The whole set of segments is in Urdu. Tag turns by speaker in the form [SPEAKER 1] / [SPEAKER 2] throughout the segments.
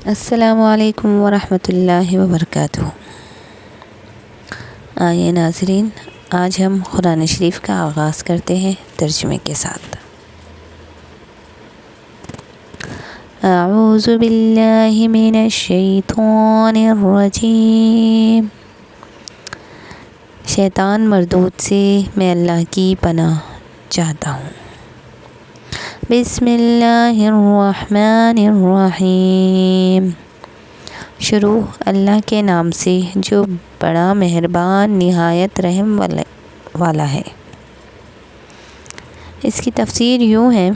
[SPEAKER 1] السلام علیکم ورحمۃ اللہ وبرکاتہ۔ آئیے ناظرین، آج ہم قرآن شریف کا آغاز کرتے ہیں ترجمے کے ساتھ۔ اعوذ باللہ من الشیطان الرجیم۔ شیطان مردود سے میں اللہ کی پناہ چاہتا ہوں۔ بسم اللہ الرحمن الرحیم۔ شروع اللہ کے نام سے جو بڑا مہربان نہایت رحم والا ہے۔ اس کی تفسیر یوں ہے،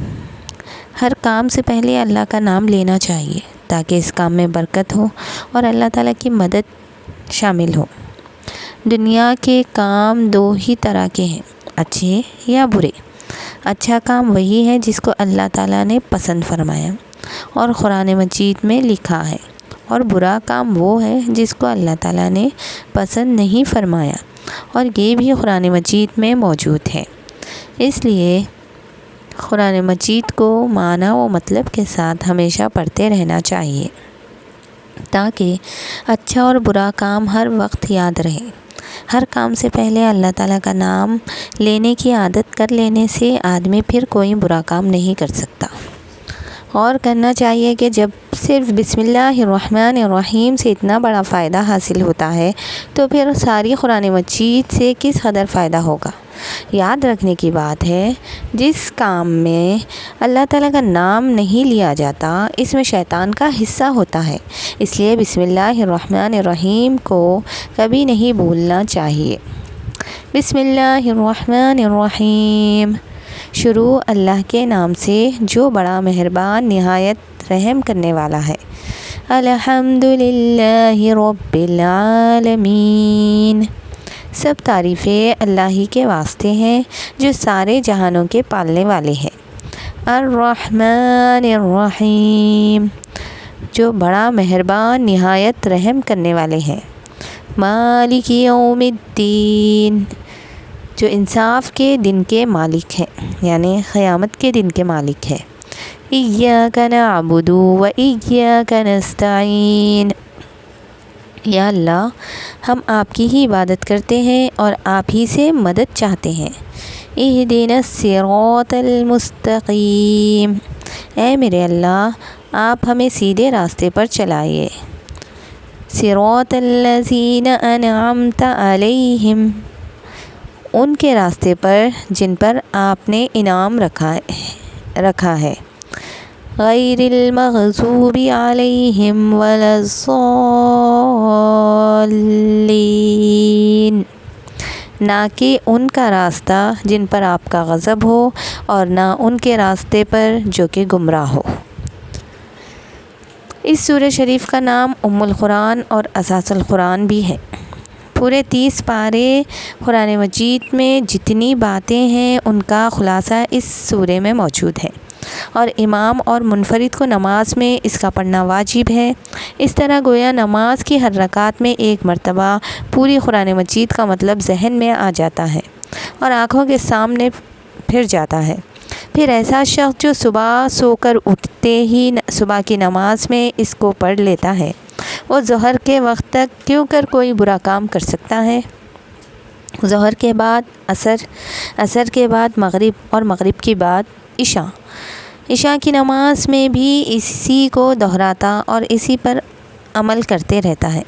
[SPEAKER 1] ہر کام سے پہلے اللہ کا نام لینا چاہیے تاکہ اس کام میں برکت ہو اور اللہ تعالیٰ کی مدد شامل ہو۔ دنیا کے کام دو ہی طرح کے ہیں، اچھے یا برے۔ اچھا کام وہی ہے جس کو اللہ تعالیٰ نے پسند فرمایا اور قرآن مجید میں لکھا ہے، اور برا کام وہ ہے جس کو اللہ تعالیٰ نے پسند نہیں فرمایا، اور یہ بھی قرآن مجید میں موجود ہے۔ اس لیے قرآن مجید کو معنی و مطلب کے ساتھ ہمیشہ پڑھتے رہنا چاہیے تاکہ اچھا اور برا کام ہر وقت یاد رہے۔ ہر کام سے پہلے اللہ تعالیٰ کا نام لینے کی عادت کر لینے سے آدمی پھر کوئی برا کام نہیں کر سکتا۔ اور کرنا چاہیے کہ جب صرف بسم اللہ الرحمن الرحیم سے اتنا بڑا فائدہ حاصل ہوتا ہے تو پھر ساری قرآن مجید سے کس قدر فائدہ ہوگا۔ یاد رکھنے کی بات ہے، جس کام میں اللہ تعالیٰ کا نام نہیں لیا جاتا اس میں شیطان کا حصہ ہوتا ہے، اس لیے بسم اللہ الرحمن الرحیم کو کبھی نہیں بھولنا چاہیے۔ بسم اللہ الرحمن الرحیم۔ شروع اللہ کے نام سے جو بڑا مہربان نہایت رحم کرنے والا ہے۔ الحمد للہ رب العالمین۔ سب تعریفیں اللہ ہی کے واسطے ہیں جو سارے جہانوں کے پالنے والے ہیں۔ الرحمن الرحیم، جو بڑا مہربان نہایت رحم کرنے والے ہیں۔ مالک یوم الدین، جو انصاف کے دن کے مالک ہیں، یعنی قیامت کے دن کے مالک ہے۔ ایاک نعبد و ایاک نستعین، یا اللہ ہم آپ کی ہی عبادت کرتے ہیں اور آپ ہی سے مدد چاہتے ہیں۔ اہدنا الصراط المستقیم، اے میرے اللہ آپ ہمیں سیدھے راستے پر چلائیے۔ صراط الذین انعمت علیہم، ان کے راستے پر جن پر آپ نے انعام رکھا ہے۔ غیر المغضوب علیہم ولا الضالین، نہ کہ ان کا راستہ جن پر آپ کا غضب ہو اور نہ ان کے راستے پر جو کہ گمراہ ہو۔ اس سورہ شریف کا نام ام القرآن اور اساس القرآن بھی ہے۔ پورے 30 پارے قرآن مجید میں جتنی باتیں ہیں ان کا خلاصہ اس سورے میں موجود ہے، اور امام اور منفرد کو نماز میں اس کا پڑھنا واجب ہے۔ اس طرح گویا نماز کی ہر رکعت میں ایک مرتبہ پوری قرآن مجید کا مطلب ذہن میں آ جاتا ہے اور آنکھوں کے سامنے پھر جاتا ہے۔ پھر ایسا شخص جو صبح سو کر اٹھتے ہی صبح کی نماز میں اس کو پڑھ لیتا ہے، وہ ظہر کے وقت تک کیوں کر کوئی برا کام کر سکتا ہے۔ ظہر کے بعد عصر کے بعد مغرب اور مغرب کے بعد عشاء کی نماز میں بھی اسی کو دہراتا اور اسی پر عمل کرتے رہتا ہے،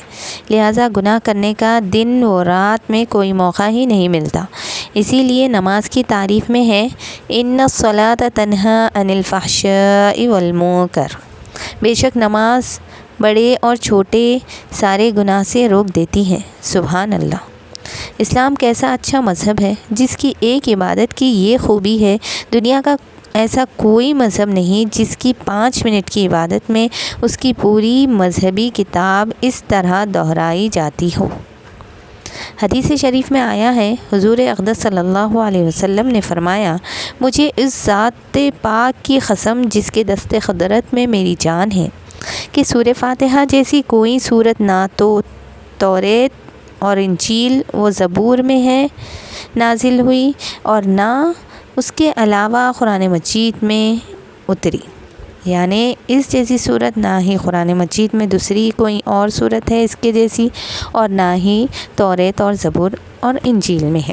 [SPEAKER 1] لہٰذا گناہ کرنے کا دن و رات میں کوئی موقع ہی نہیں ملتا۔ اسی لیے نماز کی تعریف میں ہے، ان الصلاۃ تنہی عن الفحشاء والمنکر، بے شک نماز بڑے اور چھوٹے سارے گناہ سے روک دیتی ہے۔ سبحان اللہ۔ اسلام کیسا اچھا مذہب ہے جس کی ایک عبادت کی یہ خوبی ہے، دنیا کا ایسا کوئی مذہب نہیں جس کی 5 منٹ کی عبادت میں اس کی پوری مذہبی کتاب اس طرح دہرائی جاتی ہو۔ حدیث شریف میں آیا ہے، حضور اقدس صلی اللہ علیہ وسلم نے فرمایا، مجھے اس ذات پاک کی قسم جس کے دست قدرت میں میری جان ہے کہ سورہ فاتحہ جیسی کوئی سورت نہ تو توریت اور انجیل و زبور میں ہے نازل ہوئی اور نہ اس کے علاوہ قرآن مجید میں اتری، یعنی اس جیسی صورت نہ ہی قرآن مجید میں دوسری کوئی اور صورت ہے اس کے جیسی، اور نہ ہی توریت اور زبور اور انجیل میں ہے۔